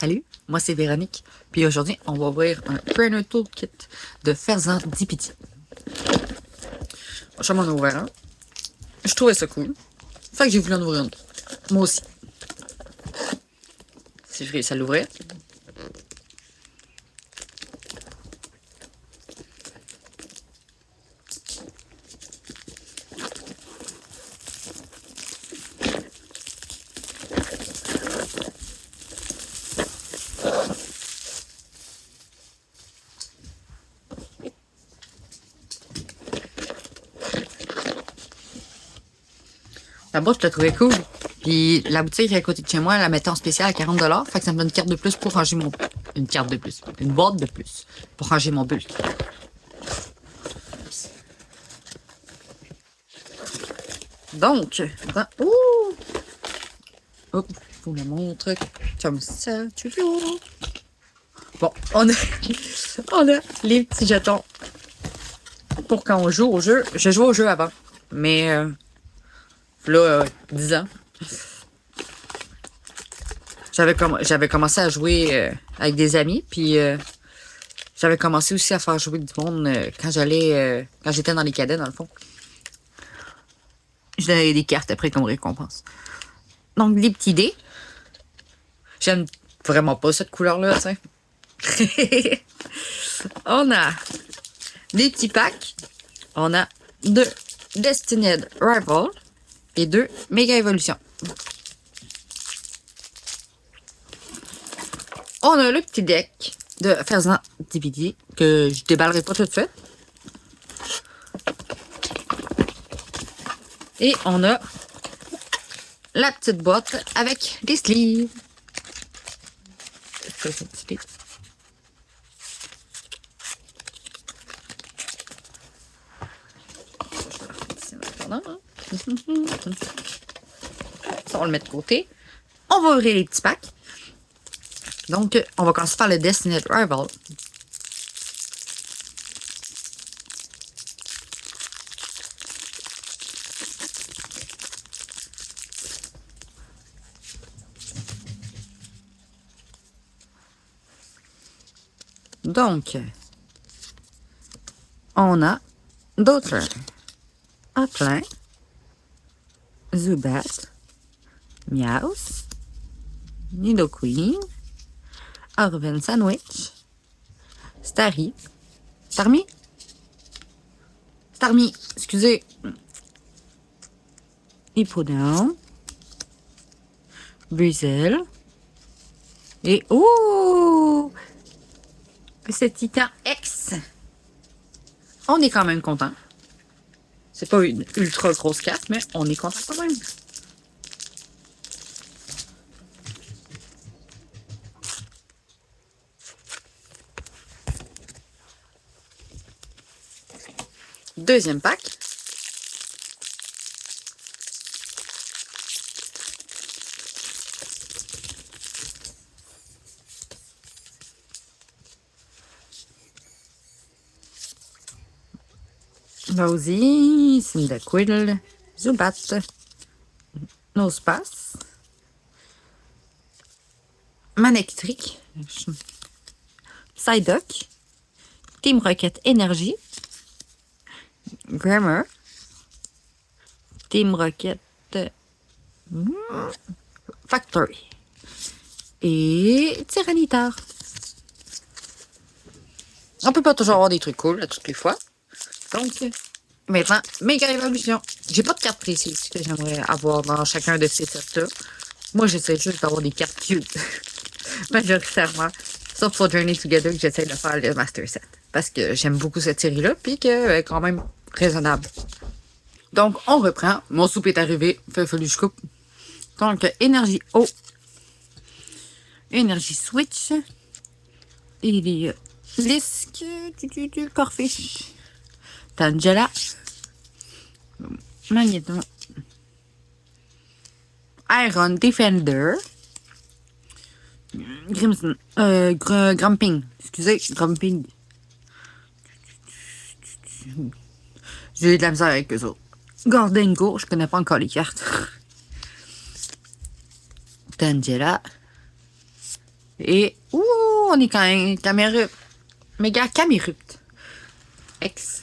Salut, moi c'est Véronique, puis aujourd'hui on va ouvrir un Trainer Toolkit de Ferzan DPT. Je m'en ai ouvert un. Je trouvais ça cool. Fait que j'ai voulu en ouvrir un autre. Moi aussi. Si je réussis à l'ouvrir. La boîte, je la trouvais cool. Puis la boutique à côté de chez moi, elle la mettait en spécial à 40$. Fait que ça me donne une carte de plus pour ranger mon... Une carte de plus. Une boîte de plus. Pour ranger mon bulk. Donc, ouh! Hop, je vous le montre comme ça. Tu vois? Bon, on a les petits jetons pour quand on joue au jeu. Je jouais au jeu avant, mais là, 10 ans. J'avais commencé à jouer avec des amis, puis j'avais commencé aussi à faire jouer du monde quand j'étais dans les cadets, dans le fond. Je donnais des cartes après comme récompense. Donc, les petits dés. J'aime vraiment pas cette couleur-là, tiens. On a des petits packs. On a 2 Destined Rival et 2 Méga Évolution. On a le petit deck de Ferzan DPT que je déballerai pas tout de suite. Et on a la petite boîte avec des sleeves. Ça, on le met de côté. On va ouvrir les petits packs. Donc, on va commencer par le Destined Rival. Donc, on a d'autres. Appelin, Zubat, Meowth, Nidoqueen, Arven Sandwich, Starry, Starmie, excusez, Hippodon, Buizel, et oh, ce Titan X. On est quand même content. C'est pas une ultra grosse carte, mais on est content quand même. Deuxième pack. Bowsy, Cyndaquil, Zubat, Nosepass, Manectric, Psyduck, Team Rocket Energy, Grammar, Team Rocket Factory et Tyranitar. On peut pas toujours avoir des trucs cool à toutes les fois. Donc, maintenant, méga évolution. J'ai pas de cartes précises que j'aimerais avoir dans chacun de ces sets-là. Moi, j'essaie juste d'avoir des cartes cute. Majoritairement. Sauf pour Journey Together que j'essaie de faire le Master Set. Parce que j'aime beaucoup cette série-là, puis qu'elle est quand même raisonnable. Donc, on reprend. Mon soupe est arrivé. Il fallu que je coupe. Donc, énergie eau. Énergie switch. Il y a Lisk, Corfish. Tangela, Magneton, Iron Defender, Grimson, Grumping, excusez, Grumping. J'ai eu de la misère avec eux autres. Gordingo, je connais pas encore les cartes. Tangela, Et, ouh, on est quand même méga camérupte. Ex.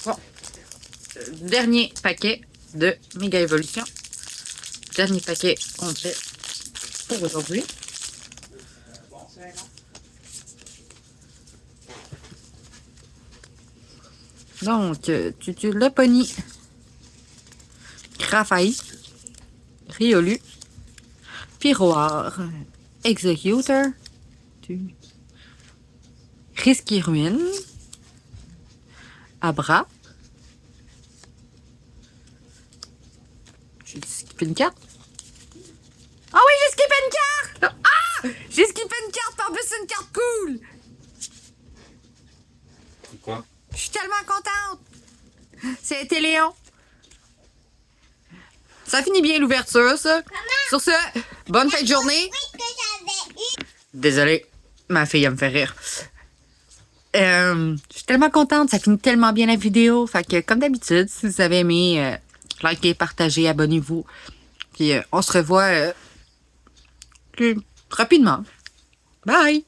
Bon. Dernier paquet de méga évolution. Dernier paquet complet pour aujourd'hui. Donc, tu le pogny. Graphite. Riolu. Pyroir. Executor. Risky Ruine. Abra. J'ai skippé une carte. Ah oui, j'ai skippé une carte! Ah! J'ai skippé une carte, en plus c'est une carte cool! Quoi? Je suis tellement contente! C'est Téléon. Ça finit bien l'ouverture, ça. Sur ce, bonne fin de journée. Désolée, ma fille, elle me fait rire. Je suis tellement contente, ça finit tellement bien la vidéo. Fait que, comme d'habitude, si vous avez aimé, likez, partagez, abonnez-vous. Puis on se revoit plus rapidement. Bye!